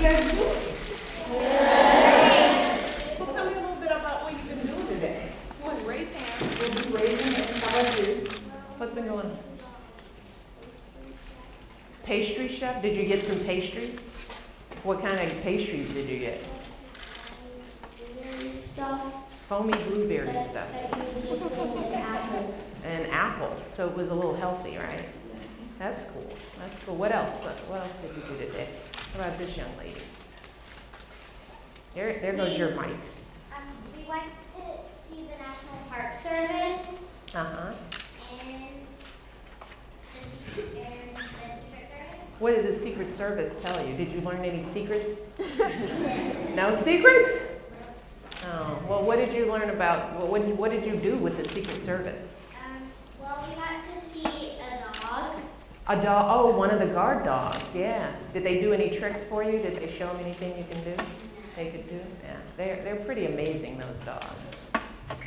guys doing? Well, tell me a little bit about what you've been doing today. Go ahead, raise hands. We'll be raising hands. How about you? What's been going on? Pastry chef? Did you get some pastries? What kind of pastries did you get? Blueberry stuff. Foamy blueberry stuff. Apple. And apple. So it was a little healthy, right? That's cool. That's cool. What else? What else did you do today? What about this young lady? There goes your mic. We went to see the National Park Service. Uh-huh. And the Secret Service. What did the Secret Service tell you? Did you learn any secrets? No secrets? Oh, well, what did you learn about, what did you do with the Secret Service? Well, we got to see a dog. A dog, oh, one of the guard dogs, yeah. Did they do any tricks for you? Did they show them anything you can do? They could do? Yeah, they're pretty amazing, those dogs.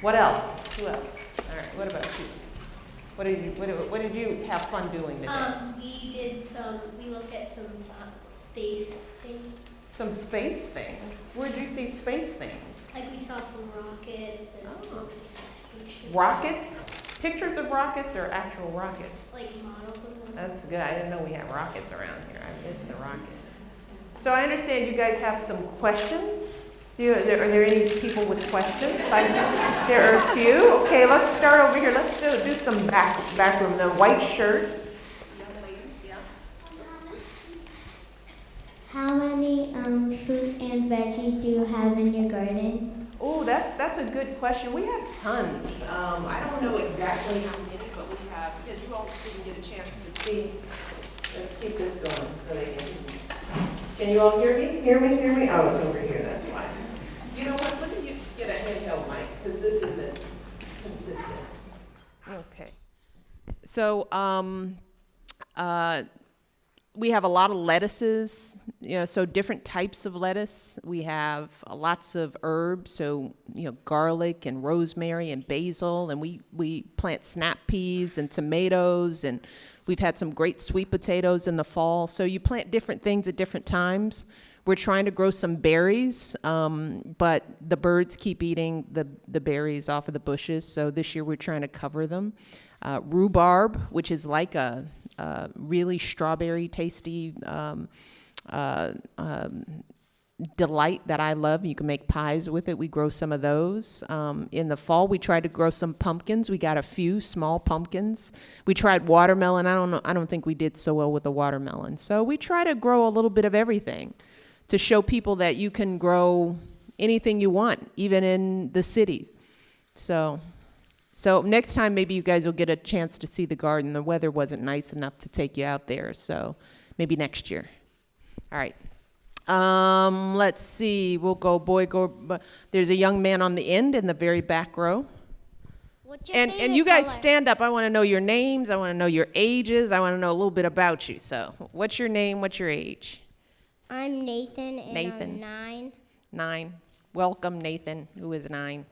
What else? Who else? All right, what about you? What did you have fun doing today? We looked at some space things. Some space things? Where'd you see space things? Like we saw some rockets and spaceships. Rockets? Pictures of rockets or actual rockets? Like models of them. That's good. I didn't know we had rockets around here. I missed the rockets. So I understand you guys have some questions. Are there any people with questions? There are a few. Okay, let's start over here. Let's do some back room. The white shirt. Young lady, yeah. How many fruit and veggies do you have in your garden? Oh, that's a good question. We have tons. I don't know exactly how many, but we have, because you all didn't get a chance to see. Let's keep this going so they can you all hear me? Hear me? Oh, it's over here, that's why. You know what, let me get a handheld mic, because this isn't consistent. Okay. So, we have a lot of lettuces, so different types of lettuce. We have lots of herbs, so, garlic and rosemary and basil, and we plant snap peas and tomatoes, and we've had some great sweet potatoes in the fall. So you plant different things at different times. We're trying to grow some berries, but the birds keep eating the berries off of the bushes, so this year we're trying to cover them. Rhubarb, which is like a really strawberry tasty delight that I love. You can make pies with it. We grow some of those. In the fall, we tried to grow some pumpkins. We got a few small pumpkins. We tried watermelon. I don't think we did so well with the watermelon. So we try to grow a little bit of everything to show people that you can grow anything you want, even in the cities. So next time, maybe you guys will get a chance to see the garden. The weather wasn't nice enough to take you out there, so maybe next year. All right. Let's see. We'll go boy, go. There's a young man on the end in the very back row. What's your And you guys stand up. I want to know your names. I want to know your ages. I want to know a little bit about you. So what's your name? What's your age? I'm Nathan, and Nathan. I'm 9. 9. Welcome, Nathan, who is 9.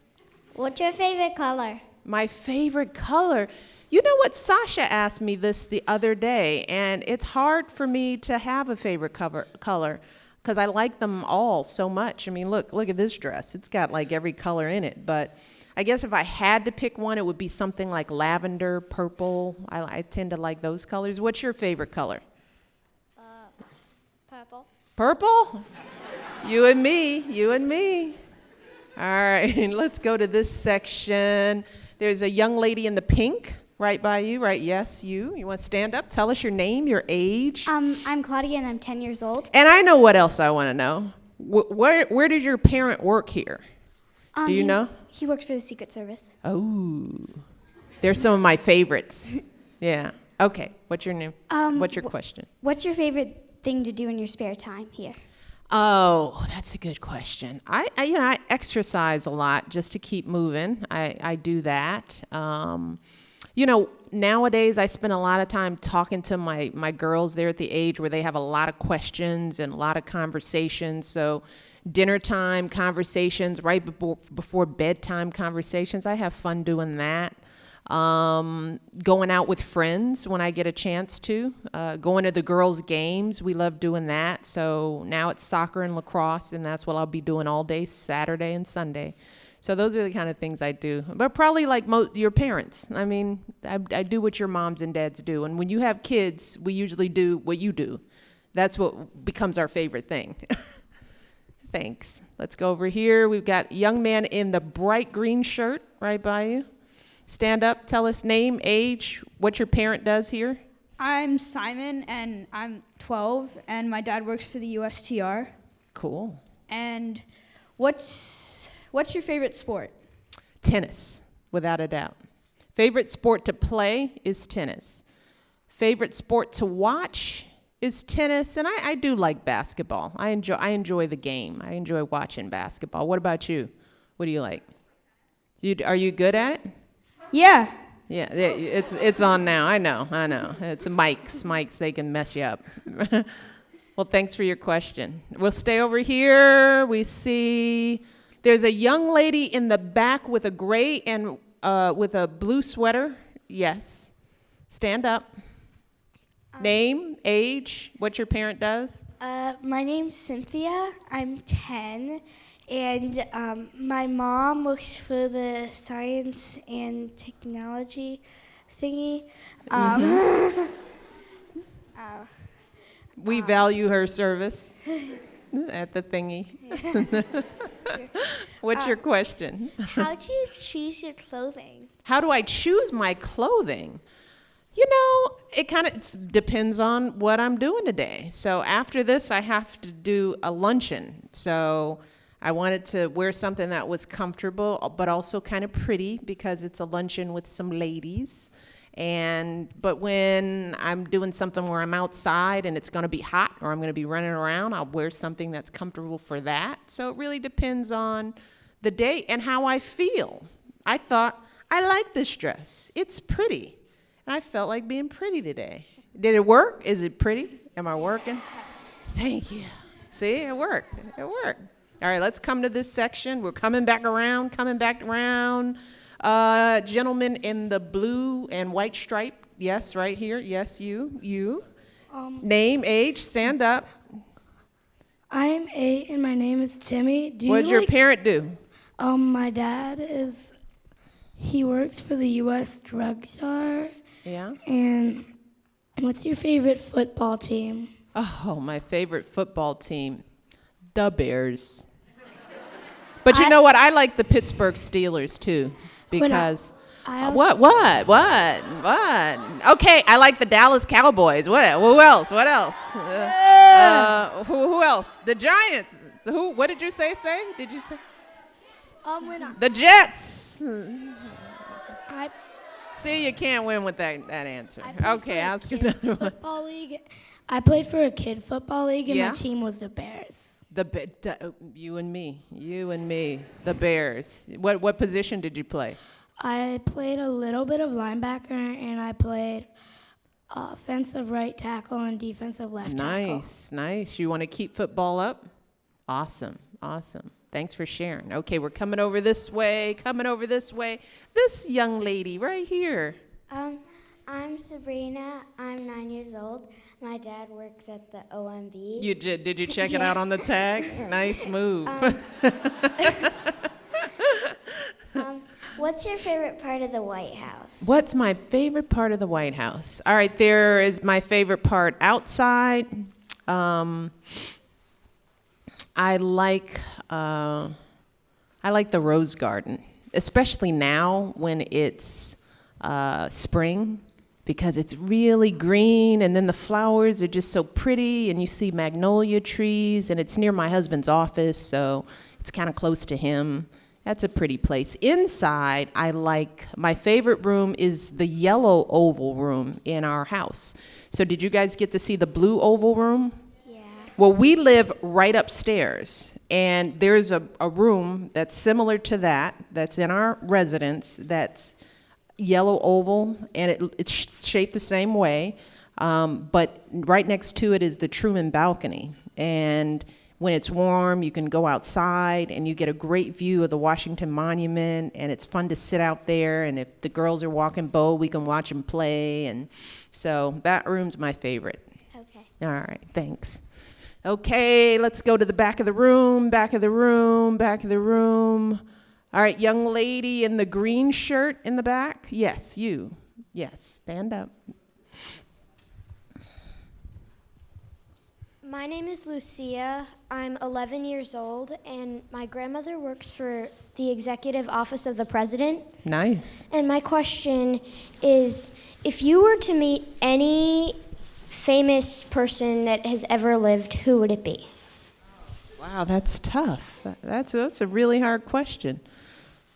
What's your favorite color? My favorite color. You know what? Sasha asked me this the other day, and it's hard for me to have a favorite color because I like them all so much. I mean, look at this dress. It's got like every color in it. But I guess if I had to pick one, it would be something like lavender, purple. I tend to like those colors. What's your favorite color? Purple. Purple? You and me. All right, let's go to this section. There's a young lady in the pink right by you, right? Yes, you. You want to stand up? Tell us your name, your age. I'm Claudia, and I'm 10 years old. And I know what else I want to know. Where did your parent work here? Do you know? He works for the Secret Service. Oh, they're some of my favorites. Yeah. Okay, what's your name? What's your question? What's your favorite thing to do in your spare time here? Oh, that's a good question. I exercise a lot just to keep moving. I do that. Nowadays I spend a lot of time talking to my girls. They're at the age where they have a lot of questions and a lot of conversations. So dinner time conversations, right before bedtime conversations. I have fun doing that. Going out with friends when I get a chance to. Going to the girls' games. We love doing that. So now it's soccer and lacrosse, and that's what I'll be doing all day, Saturday and Sunday. So those are the kind of things I do. But probably like your parents. I mean, I do what your moms and dads do. And when you have kids, we usually do what you do. That's what becomes our favorite thing. Thanks. Let's go over here. We've got a young man in the bright green shirt right by you. Stand up, tell us name, age, what your parent does here. I'm Simon, and I'm 12, and my dad works for the USTR. Cool. And what's your favorite sport? Tennis, without a doubt. Favorite sport to play is tennis. Favorite sport to watch is tennis, and I do like basketball. I enjoy the game. I enjoy watching basketball. What about you? What do you like? Are you good at it? Yeah. Yeah, it's on now. I know. It's mics. They can mess you up. Well, thanks for your question. We'll stay over here. We see there's a young lady in the back with a gray and with a blue sweater. Yes. Stand up. Name, age, what your parent does. My name's Cynthia. I'm 10, and my mom works for the science and technology thingy. We value her service at the thingy. What's your question? How do you choose your clothing? How do I choose my clothing? You know, it kind of depends on what I'm doing today. So after this, I have to do a luncheon. So I wanted to wear something that was comfortable, but also kind of pretty because it's a luncheon with some ladies. But when I'm doing something where I'm outside and it's going to be hot or I'm going to be running around, I'll wear something that's comfortable for that. So it really depends on the day and how I feel. I thought, I like this dress. It's pretty. And I felt like being pretty today. Did it work? Is it pretty? Am I working? Thank you. See, it worked. It worked. All right, let's come to this section. We're coming back around. Gentleman in the blue and white stripe. Yes, right here. Yes, you. Name, age, stand up. I'm 8 and my name is Timmy. What does your parent do? My dad he works for the U.S. Drug Czar. Yeah. And what's your favorite football team? Oh, my favorite football team, the Bears. But you know what? I like the Pittsburgh Steelers too, because what? Okay, I like the Dallas Cowboys. What? Who else? Who else? The Giants. Who? What did you say? Did you say? The Jets. See, you can't win with that answer. Okay, ask another one. Football league. I played for a kid football league, and Yeah? my team was the Bears. You and me. The Bears. What position did you play? I played a little bit of linebacker, and I played offensive right tackle and defensive left tackle. Nice. You want to keep football up? Awesome. Thanks for sharing. Okay, we're coming over this way. This young lady right here. I'm Sabrina. I'm 9 years old. My dad works at the OMB. Did you check it out on the tag? Nice move. What's your favorite part of the White House? What's my favorite part of the White House? All right, there is my favorite part outside. I like the rose garden, especially now when it's spring, because it's really green, and then the flowers are just so pretty, and you see magnolia trees, and it's near my husband's office, so it's kind of close to him. That's a pretty place. Inside, my favorite room is the yellow oval room in our house. So did you guys get to see the blue oval room? Yeah. Well, we live right upstairs, and there's a room that's similar to that's in our residence, that's yellow oval, and it's shaped the same way, but right next to it is the Truman balcony. And when it's warm, you can go outside and you get a great view of the Washington Monument, and it's fun to sit out there. And if the girls are walking bow, we can watch them play. And so that room's my favorite. Okay. All right, thanks. Okay, let's go to the back of the room, back of the room, back of the room. All right, young lady in the green shirt in the back. Yes, you. Yes, stand up. My name is Lucia. I'm 11 years old, and my grandmother works for the Executive Office of the President. Nice. And my question is, if you were to meet any famous person that has ever lived, who would it be? Wow, that's tough. That's a really hard question.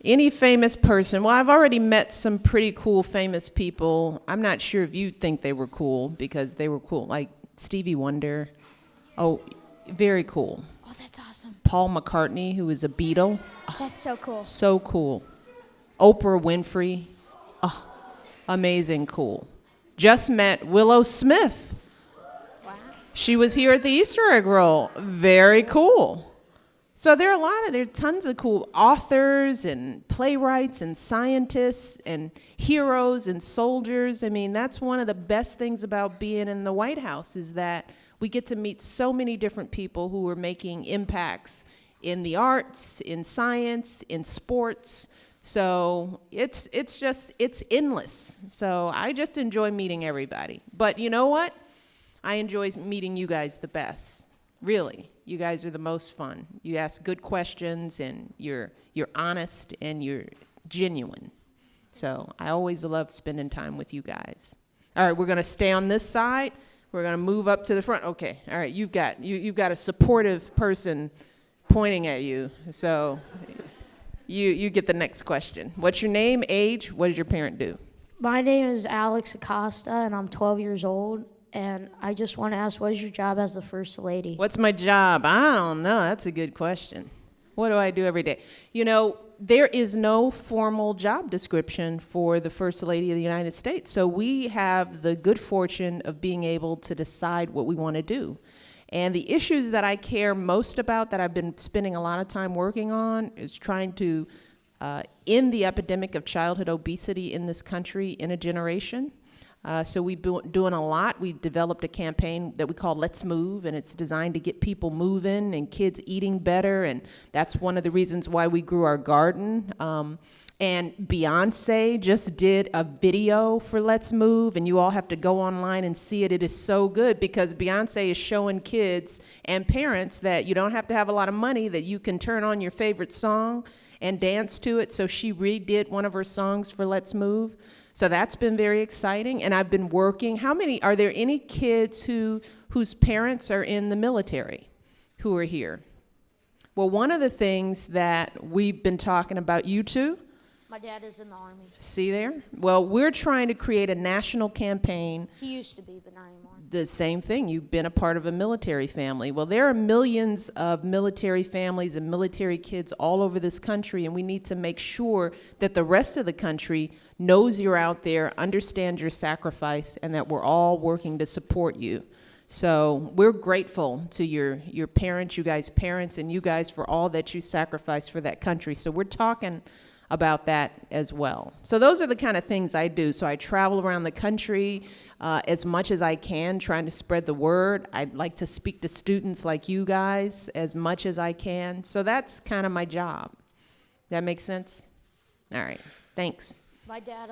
Any famous person? Well, I've already met some pretty cool famous people. I'm not sure if you think they were cool, because they were cool, like Stevie Wonder. Oh, very cool. Oh, that's awesome. Paul McCartney, who is a Beatle. That's so cool. So cool. Oprah Winfrey. Oh, amazing cool. Just met Willow Smith. Wow. She was here at the Easter egg roll. Very cool. So there are tons of cool authors and playwrights and scientists and heroes and soldiers. I mean, that's one of the best things about being in the White House, is that we get to meet so many different people who are making impacts in the arts, in science, in sports. So it's endless. So I just enjoy meeting everybody. But you know what? I enjoy meeting you guys the best. Really, you guys are the most fun. You ask good questions, and you're honest, and you're genuine. So I always love spending time with you guys. All right, we're gonna stay on this side. We're gonna move up to the front. Okay, all right, you've got a supportive person pointing at you. So you get the next question. What's your name, age, what does your parent do? My name is Alex Acosta, and I'm 12 years old. And I just want to ask, what is your job as the First Lady? What's my job? I don't know. That's a good question. What do I do every day? You know, there is no formal job description for the First Lady of the United States. So we have the good fortune of being able to decide what we want to do. And the issues that I care most about, that I've been spending a lot of time working on, is trying to end the epidemic of childhood obesity in this country in a generation. So we've been doing a lot. We developed a campaign that we call Let's Move, and it's designed to get people moving and kids eating better, and that's one of the reasons why we grew our garden. And Beyonce just did a video for Let's Move, and you all have to go online and see it. It is so good, because Beyonce is showing kids and parents that you don't have to have a lot of money, that you can turn on your favorite song and dance to it. So she redid one of her songs for Let's Move. So that's been very exciting, and I've been working. Are there any kids whose parents are in the military who are here? Well, one of the things that we've been talking about, you two? My dad is in the Army. See there? Well, we're trying to create a national campaign. He used to be, but not anymore. The same thing. You've been a part of a military family. Well, there are millions of military families and military kids all over this country, and we need to make sure that the rest of the country knows you're out there, understands your sacrifice, and that we're all working to support you. So we're grateful to your parents, you guys' parents, and you guys for all that you sacrificed for that country. So we're talking about that as well. So those are the kind of things I do. So I travel around the country as much as I can, trying to spread the word. I'd like to speak to students like you guys as much as I can. So that's kind of my job. That makes sense? All right, thanks. My dad,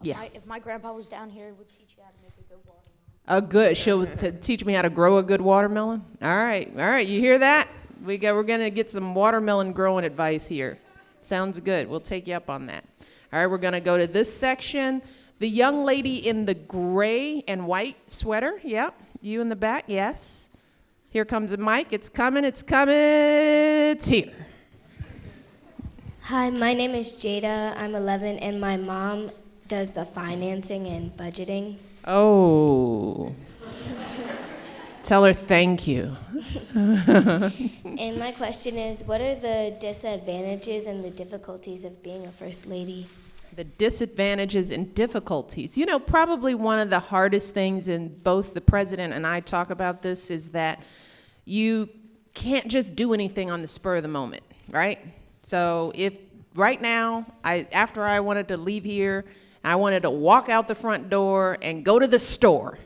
Yeah. if my grandpa was down here, would teach you how to make a good watermelon. Oh, good. She'll teach me how to grow a good watermelon. All right. You hear that? We're gonna get some watermelon growing advice here. Sounds good. We'll take you up on that. All right, we're gonna go to this section. The young lady in the gray and white sweater. Yep. You in the back. Yes. Here comes a mic. It's coming. It's here. Hi, my name is Jada. I'm 11, and my mom does the financing and budgeting. Oh. Tell her thank you. And my question is, what are the disadvantages and the difficulties of being a first lady? The disadvantages and difficulties. You know, probably one of the hardest things, and both the president and I talk about this, is that you can't just do anything on the spur of the moment, right? So if right now, after I wanted to leave here, I wanted to walk out the front door and go to the store,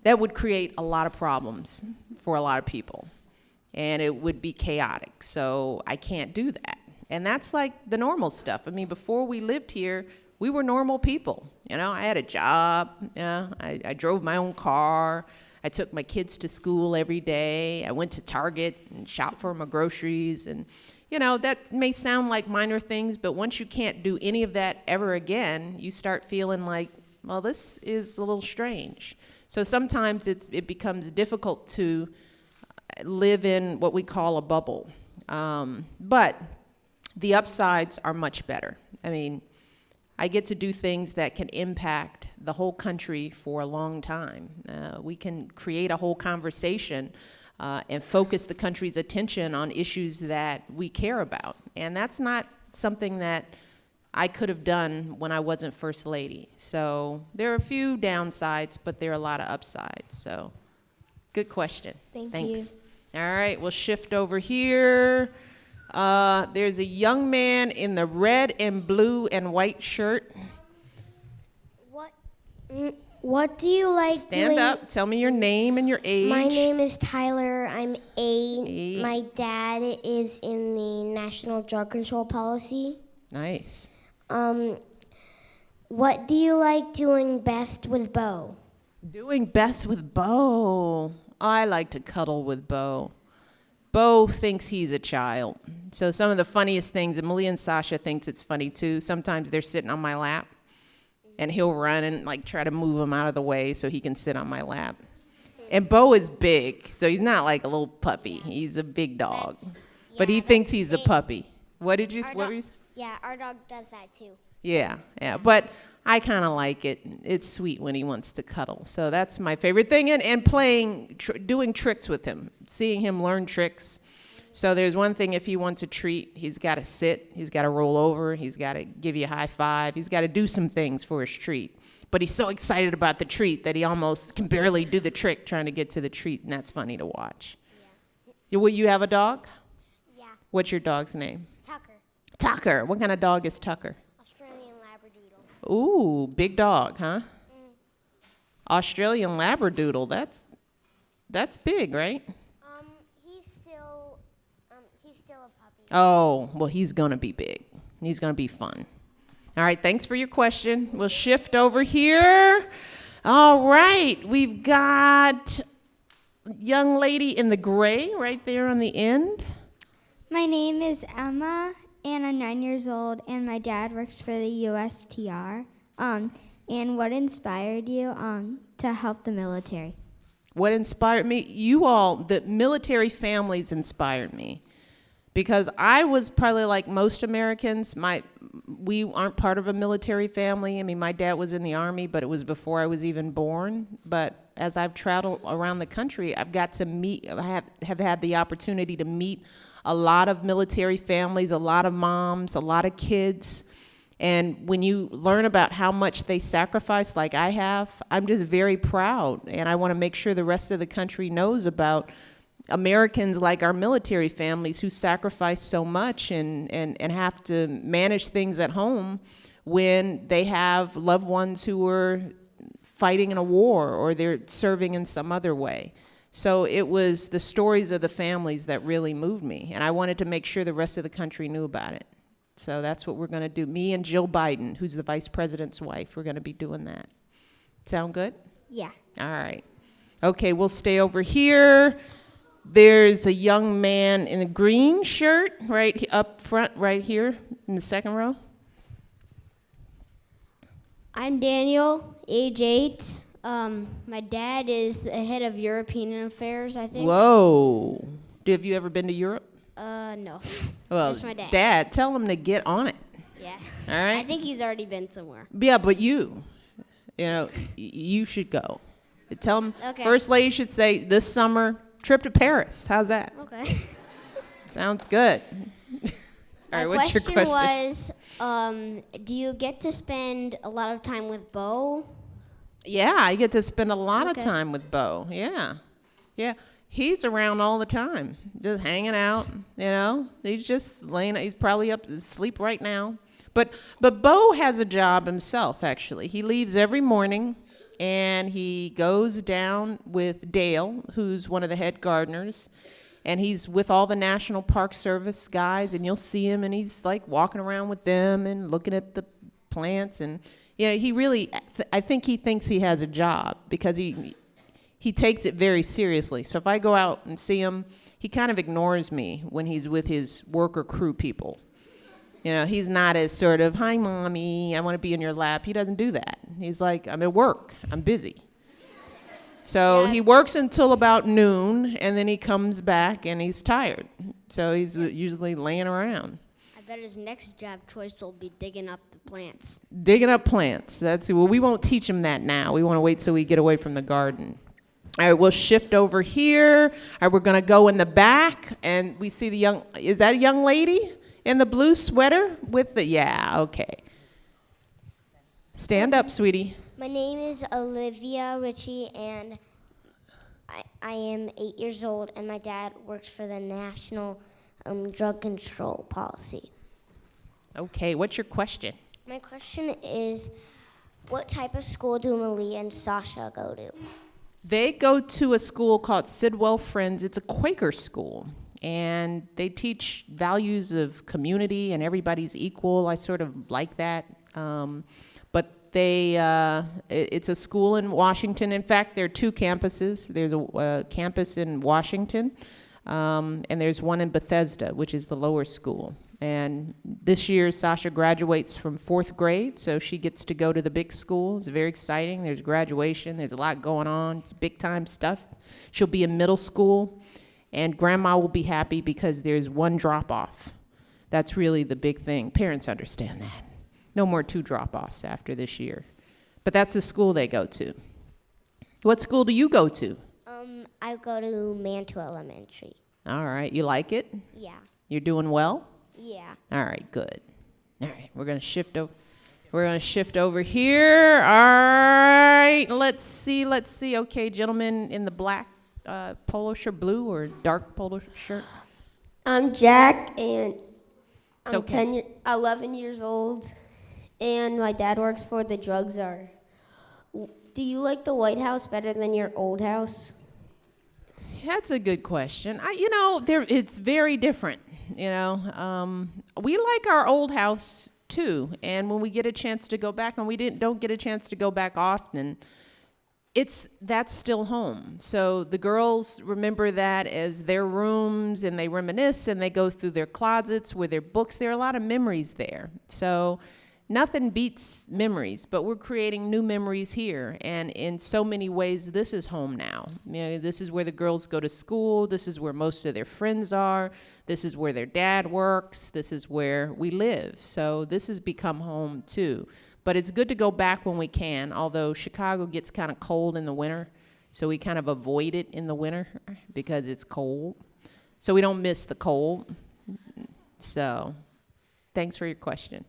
that would create a lot of problems for a lot of people. And it would be chaotic. So I can't do that. And that's like the normal stuff. I mean, before we lived here, we were normal people. You know, I had a job. You know, I drove my own car. I took my kids to school every day. I went to Target and shopped for my groceries. And, you know, that may sound like minor things, but once you can't do any of that ever again, you start feeling like, well, this is a little strange. So sometimes it becomes difficult to live in what we call a bubble. But the upsides are much better. I mean, I get to do things that can impact the whole country for a long time. We can create a whole conversation and focus the country's attention on issues that we care about. And that's not something that I could have done when I wasn't First Lady. So there are a few downsides, but there are a lot of upsides. So good question. Thanks. All right, we'll shift over here. There's a young man in the red and blue and white shirt. What do you like Stand doing? up. Tell me your name and your age. My name is Tyler. I'm 8. My dad is in the National Drug Control Policy. Nice. What do you like doing best with Bo? Doing best with Bo. I like to cuddle with Bo. Bo thinks he's a child. So some of the funniest things, Amelia and Sasha thinks it's funny too. Sometimes they're sitting on my lap and he'll run and like try to move him out of the way so he can sit on my lap. And Bo is big, so he's not like a little puppy. He's a big dog. But he thinks he's a puppy. What were you saying? Yeah, our dog does that too. Yeah. But I kind of like it. It's sweet when he wants to cuddle. So that's my favorite thing. And playing, doing tricks with him, seeing him learn tricks. So there's one thing, if he wants a treat, he's got to sit, he's got to roll over, he's got to give you a high five, he's got to do some things for his treat. But he's so excited about the treat that he almost can barely do the trick trying to get to the treat, and that's funny to watch. Yeah. Will you have a dog? Yeah. What's your dog's name? Tucker. Tucker. What kind of dog is Tucker? Australian Labradoodle. Ooh, big dog, huh? Australian Labradoodle. That's big, right? He's still a puppy. Oh, well, he's going to be big. He's going to be fun. All right, thanks for your question. We'll shift over here. All right, we've got young lady in the gray right there on the end. My name is Emma, and I'm 9 years old, and my dad works for the USTR. And what inspired you to help the military? What inspired me? You all, the military families inspired me. Because I was probably like most Americans, we aren't part of a military family. I mean, my dad was in the Army, but it was before I was even born. But as I've traveled around the country, I've got to meet, I have had the opportunity to meet a lot of military families, a lot of moms, a lot of kids. And when you learn about how much they sacrifice like I have, I'm just very proud. And I want to make sure the rest of the country knows about Americans like our military families who sacrifice so much and have to manage things at home when they have loved ones who are fighting in a war or they're serving in some other way. So it was the stories of the families that really moved me, and I wanted to make sure the rest of the country knew about it. So that's what we're going to do. Me and Jill Biden, who's the vice president's wife, we're going to be doing that. Sound good? Yeah. All right. Okay, we'll stay over here. There's a young man in a green shirt right up front, right here in the second row. I'm Daniel, age 8. My dad is the head of European affairs, I think. Whoa. Have you ever been to Europe? No. Well, Just my dad. Dad, tell him to get on it. Yeah. All right? I think he's already been somewhere. Yeah, but you should go. Tell him, Okay. First Lady should say, this summer, trip to Paris. How's that? Okay. Sounds good. All right, My what's your question was, do you get to spend a lot of time with Bo? Yeah, I get to spend a lot of Okay. time with Bo. Yeah. He's around all the time, just hanging out, you know. He's just laying, he's probably up asleep right now. But Bo has a job himself, actually. He leaves every morning, and he goes down with Dale, who's one of the head gardeners, and he's with all the National Park Service guys, and you'll see him, and he's like walking around with them and looking at the plants, and he really, I think he thinks he has a job because he takes it very seriously. So if I go out and see him, he kind of ignores me when he's with his worker crew people. He's not as sort of, hi, Mommy, I want to be in your lap. He doesn't do that. He's like, I'm at work. I'm busy. So he works until about noon, and then he comes back, and he's tired. So he's usually laying around. I bet his next job choice will be digging up the plants. Digging up plants. Well, we won't teach him that now. We want to wait till we get away from the garden. All right, we'll shift over here. All right, we're going to go in the back, and we see is that a young lady in the blue sweater with yeah, okay. Stand up, sweetie. My name is Olivia Ritchie, and I am 8 years old, and my dad works for the National Drug Control Policy. Okay, what's your question? My question is, what type of school do Malia and Sasha go to? They go to a school called Sidwell Friends. It's a Quaker school, and they teach values of community and everybody's equal. I sort of like that. But it's a school in Washington. In fact, there are two campuses. There's a campus in Washington, and there's one in Bethesda, which is the lower school. And this year, Sasha graduates from 4th grade, so she gets to go to the big school. It's very exciting. There's graduation. There's a lot going on. It's big-time stuff. She'll be in middle school, and Grandma will be happy because there's one drop-off. That's really the big thing. Parents understand that. No more 2 drop-offs after this year. But that's the school they go to. What school do you go to? I go to Mantua Elementary. All right. You like it? Yeah. You're doing well? Yeah. All right, good. All right, we're going to shift over. We're going to shift over here. All right, let's see. Okay, gentleman in the black polo shirt, blue or dark polo shirt. I'm Jack, and I'm okay. 11 years old, and my dad works for the drug czar. Do you like the White House better than your old house? That's a good question. It's very different. We like our old house too, and when we get a chance to go back, and we don't get a chance to go back often, that's still home. So the girls remember that as their rooms, and they reminisce, and they go through their closets with their books. There are a lot of memories there. So nothing beats memories, but we're creating new memories here. And in so many ways, this is home now. This is where the girls go to school. This is where most of their friends are. This is where their dad works. This is where we live. So this has become home too. But it's good to go back when we can, although Chicago gets kind of cold in the winter. So we kind of avoid it in the winter because it's cold. So we don't miss the cold. So thanks for your question.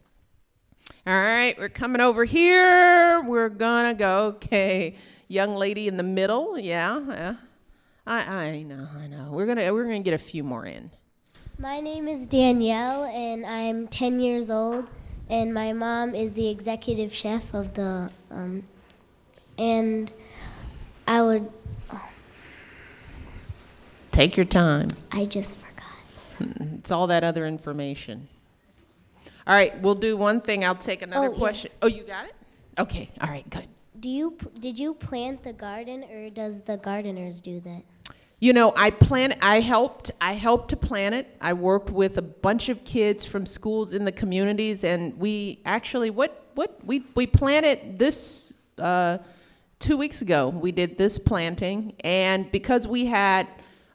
All right, we're coming over here. We're gonna go. Okay, young lady in the middle. Yeah. I know. We're gonna get a few more in. My name is Danielle, and I'm 10 years old. And my mom is the executive chef of the. And I would. Take your time. I just forgot. It's all that other information. All right, we'll do one thing. I'll take another question. Yeah. Oh, you got it? Okay. All right, good. Did you plant the garden, or does the gardeners do that? I helped to plant it. I worked with a bunch of kids from schools in the communities, and we actually we planted this 2 weeks ago. We did this planting, and because we had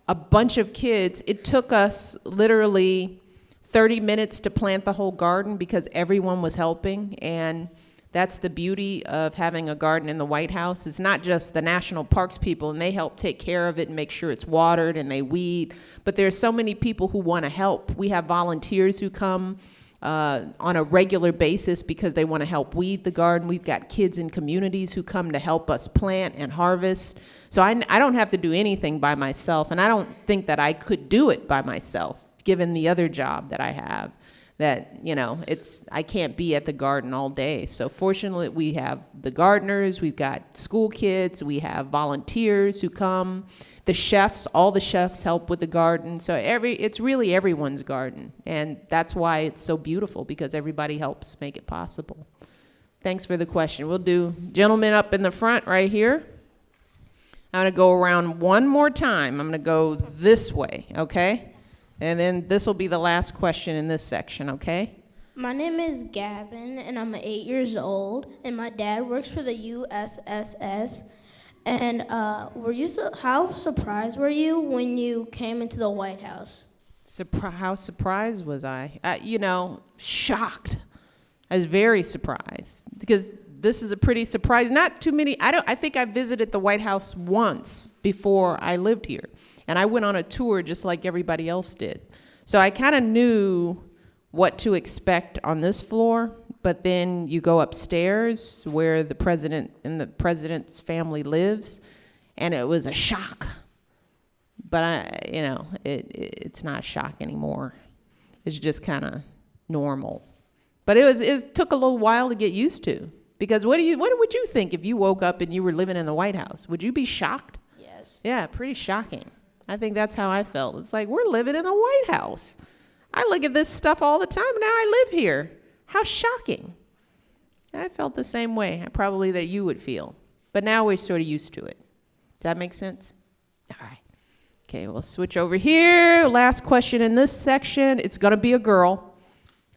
a bunch of kids, it took us literally 30 minutes to plant the whole garden because everyone was helping. And that's the beauty of having a garden in the White House. It's not just the national parks people, and they help take care of it and make sure it's watered and they weed, but there are so many people who want to help. We have volunteers who come on a regular basis because they want to help weed the garden. We've got kids in communities who come to help us plant and harvest. So I don't have to do anything by myself, and I don't think that I could do it by myself, given the other job that I have. That, you know, I can't be at the garden all day. So fortunately, we have the gardeners, we've got school kids, we have volunteers who come, the chefs, all the chefs help with the garden. So it's really everyone's garden. And that's why it's so beautiful, because everybody helps make it possible. Thanks for the question. We'll do gentleman up in the front right here. I'm going to go around one more time. I'm going to go this way, okay? And then this will be the last question in this section, okay? My name is Gavin, and I'm 8 years old, and my dad works for the USSS. And how surprised were you when you came into the White House? How surprised was I? Shocked. I was very surprised, because this is a pretty surprise. Not too many. I think I visited the White House once before I lived here. And I went on a tour just like everybody else did. So I kind of knew what to expect on this floor, but then you go upstairs where the president and the president's family lives, and it was a shock. But it's not a shock anymore. It's just kind of normal. But it took a little while to get used to, because what would you think if you woke up and you were living in the White House? Would you be shocked? Yes. Yeah, pretty shocking. I think that's how I felt. It's like, we're living in the White House. I look at this stuff all the time. Now I live here. How shocking. I felt the same way, probably, that you would feel. But now we're sort of used to it. Does that make sense? All right. Okay, we'll switch over here. Last question in this section. It's going to be a girl.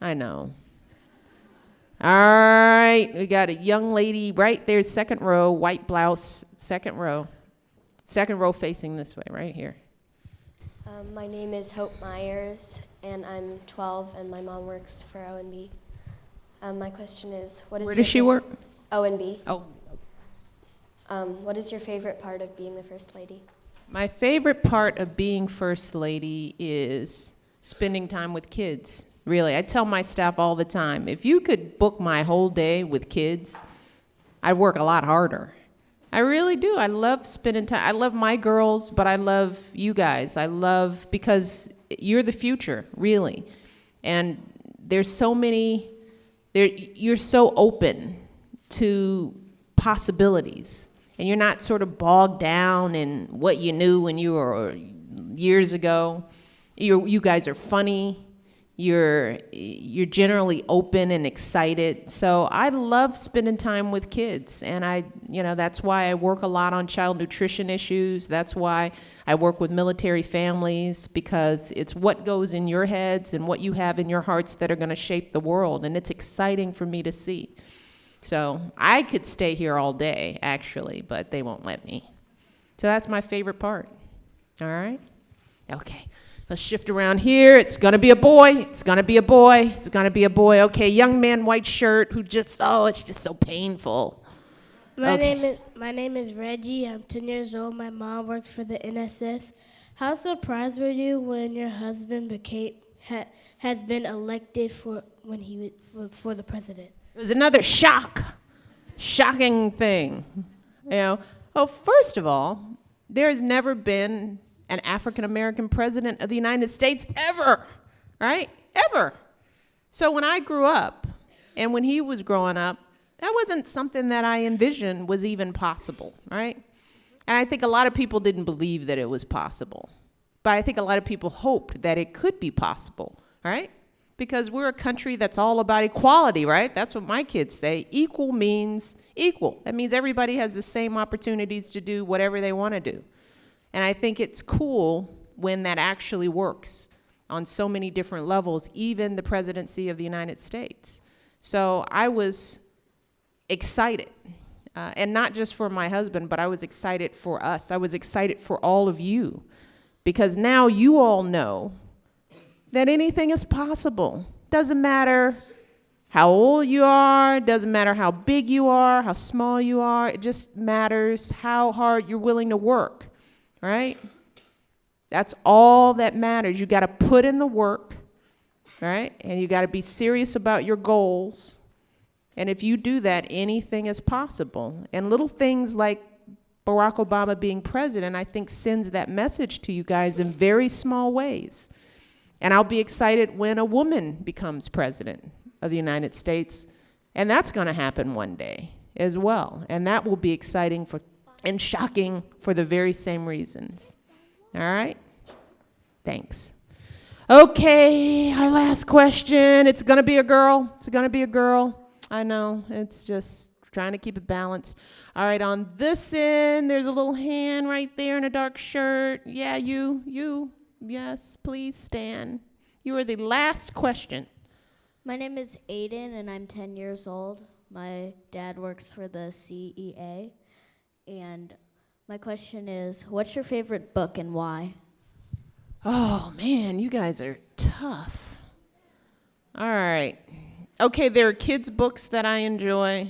I know. All right. We got a young lady right there, second row, white blouse, second row. Second row facing this way, right here. My name is Hope Myers, and I'm 12, and my mom works for O&B. My question is, where does she work? O&B. Oh. What is your favorite part of being the First Lady? My favorite part of being First Lady is spending time with kids. Really, I tell my staff all the time, if you could book my whole day with kids, I'd work a lot harder. I really do. I love spending time. I love my girls, but I love you guys. Because you're the future, really. And there's so many, you're so open to possibilities. And you're not sort of bogged down in what you knew when you were years ago. You guys are funny. You're generally open and excited. So I love spending time with kids, and that's why I work a lot on child nutrition issues. That's why I work with military families, because it's what goes in your heads and what you have in your hearts that are going to shape the world, and it's exciting for me to see. So I could stay here all day, actually, but they won't let me. So that's my favorite part. All right? Okay. Let's shift around here. It's going to be a boy. It's going to be a boy. It's going to be a boy. Okay, young man, white shirt, who it's just so painful. My name is Reggie. I'm 10 years old. My mom works for the NSS. How surprised were you when your husband has been elected for the president? It was another shocking thing. Well, first of all, there has never been an African-American president of the United States ever, right? Ever. So when I grew up and when he was growing up, that wasn't something that I envisioned was even possible, right? And I think a lot of people didn't believe that it was possible. But I think a lot of people hoped that it could be possible, right? Because we're a country that's all about equality, right? That's what my kids say. Equal means equal. That means everybody has the same opportunities to do whatever they want to do. And I think it's cool when that actually works on so many different levels, even the presidency of the United States. So I was excited, and not just for my husband, but I was excited for us. I was excited for all of you, because now you all know that anything is possible. Doesn't matter how old you are, doesn't matter how big you are, how small you are, it just matters how hard you're willing to work. Right? That's all that matters. You got to put in the work, right? And you got to be serious about your goals. And if you do that, anything is possible. And little things like Barack Obama being president, I think sends that message to you guys in very small ways. And I'll be excited when a woman becomes president of the United States. And that's going to happen one day as well. And that will be exciting and shocking for the very same reasons. All right? Thanks. Okay, our last question. It's going to be a girl. It's going to be a girl. I know. It's just trying to keep it balanced. All right, on this end, there's a little hand right there in a dark shirt. Yeah, you. Yes, please stand. You are the last question. My name is Aiden, and I'm 10 years old. My dad works for the CEA. And my question is, what's your favorite book and why? Oh, man, you guys are tough. All right. Okay, there are kids' books that I enjoy.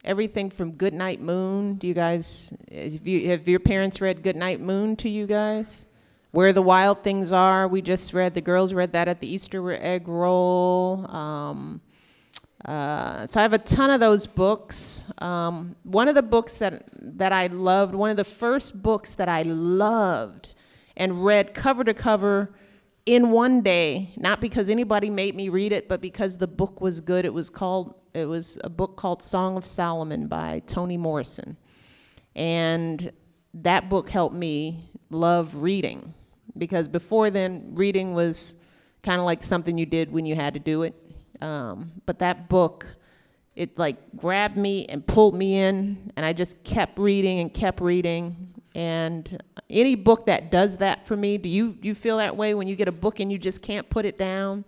Everything from Goodnight Moon. Do you guys, have your parents read Goodnight Moon to you guys? Where the Wild Things Are, the girls read that at the Easter egg roll. So I have a ton of those books. One of the books that I loved, one of the first books that I loved and read cover to cover in one day, not because anybody made me read it, but because the book was good. It was a book called Song of Solomon by Toni Morrison. And that book helped me love reading, because before then, reading was kind of like something you did when you had to do it. But that book, it like grabbed me and pulled me in, and I just kept reading and kept reading. And any book that does that for me, do you feel that way when you get a book and you just can't put it down?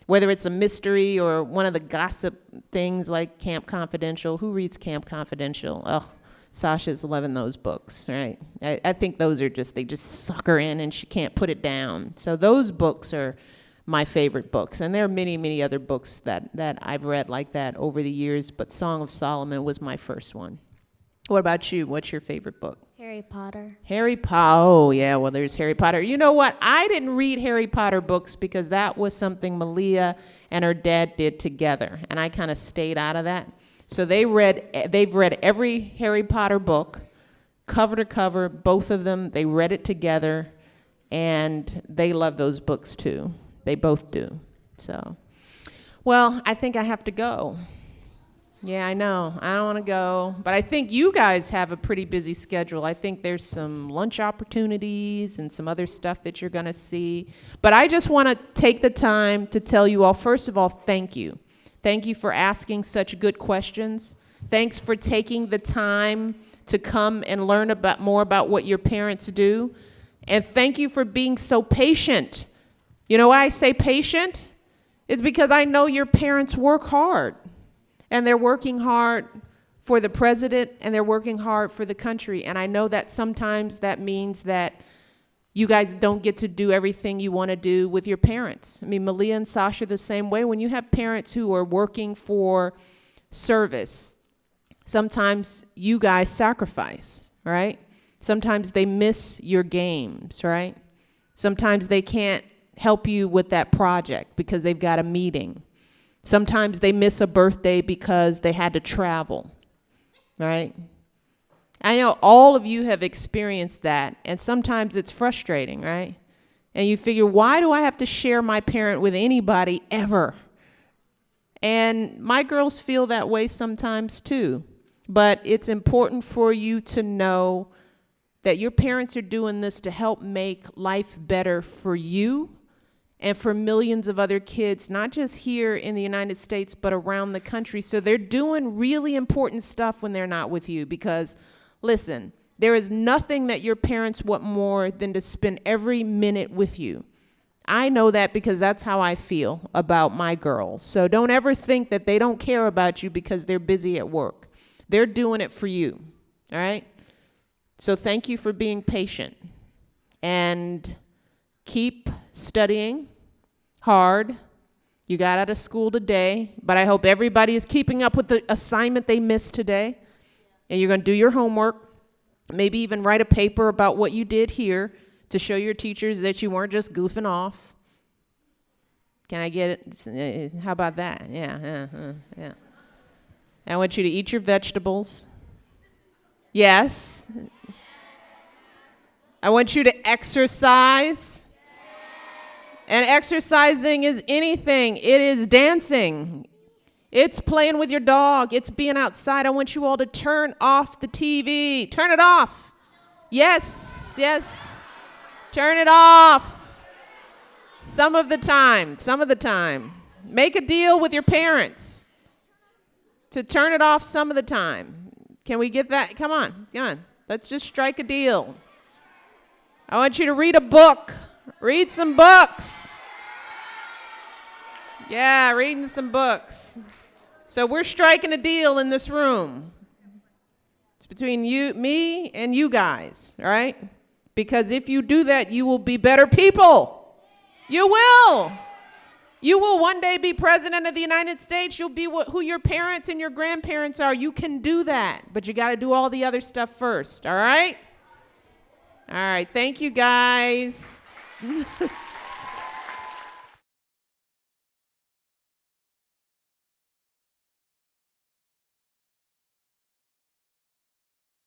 Whether it's a mystery or one of the gossip things like Camp Confidential. Who reads Camp Confidential? Oh, Sasha's loving those books, right? I think those are they just suck her in and she can't put it down. So those books are my favorite books. And there are many, many other books that I've read like that over the years, but Song of Solomon was my first one. What about you? What's your favorite book? Harry Potter. Harry Potter. Oh, yeah, well, there's Harry Potter. You know what? I didn't read Harry Potter books because that was something Malia and her dad did together, and I kind of stayed out of that. So they've read every Harry Potter book, cover to cover, both of them. They read it together, and they love those books too. They both do. So, well, I think I have to go. Yeah, I know. I don't want to go. But I think you guys have a pretty busy schedule. I think there's some lunch opportunities and some other stuff that you're going to see. But I just want to take the time to tell you all, first of all, thank you. Thank you for asking such good questions. Thanks for taking the time to come and learn more about what your parents do. And thank you for being so patient. You know why I say patient? It's because I know your parents work hard. And they're working hard for the president, and they're working hard for the country. And I know that sometimes that means that you guys don't get to do everything you want to do with your parents. I mean, Malia and Sasha the same way. When you have parents who are working for service, sometimes you guys sacrifice, right? Sometimes they miss your games, right? Sometimes they can't help you with that project because they've got a meeting. Sometimes they miss a birthday because they had to travel, right? I know all of you have experienced that, and sometimes it's frustrating, right? And you figure, why do I have to share my parent with anybody ever? And my girls feel that way sometimes too. But it's important for you to know that your parents are doing this to help make life better for you and for millions of other kids, not just here in the United States, but around the country. So they're doing really important stuff when they're not with you because, listen, there is nothing that your parents want more than to spend every minute with you. I know that because that's how I feel about my girls. So don't ever think that they don't care about you because they're busy at work. They're doing it for you, all right? So thank you for being patient. And keep studying hard. You got out of school today, but I hope everybody is keeping up with the assignment they missed today. And you're going to do your homework, maybe even write a paper about what you did here to show your teachers that you weren't just goofing off. Can I get it? How about that? Yeah. I want you to eat your vegetables. Yes. I want you to exercise. And exercising is anything. It is dancing. It's playing with your dog. It's being outside. I want you all to turn off the TV. Turn it off. Yes. Turn it off. Some of the time. Make a deal with your parents to turn it off some of the time. Can we get that? Come on. Let's just strike a deal. I want you to read a book. Read some books. Yeah, reading some books. So we're striking a deal in this room. It's between you, me, and you guys, all right? Because if you do that, you will be better people. You will. You will one day be president of the United States. You'll be who your parents and your grandparents are. You can do that, but you got to do all the other stuff first, all right? All right, thank you, guys.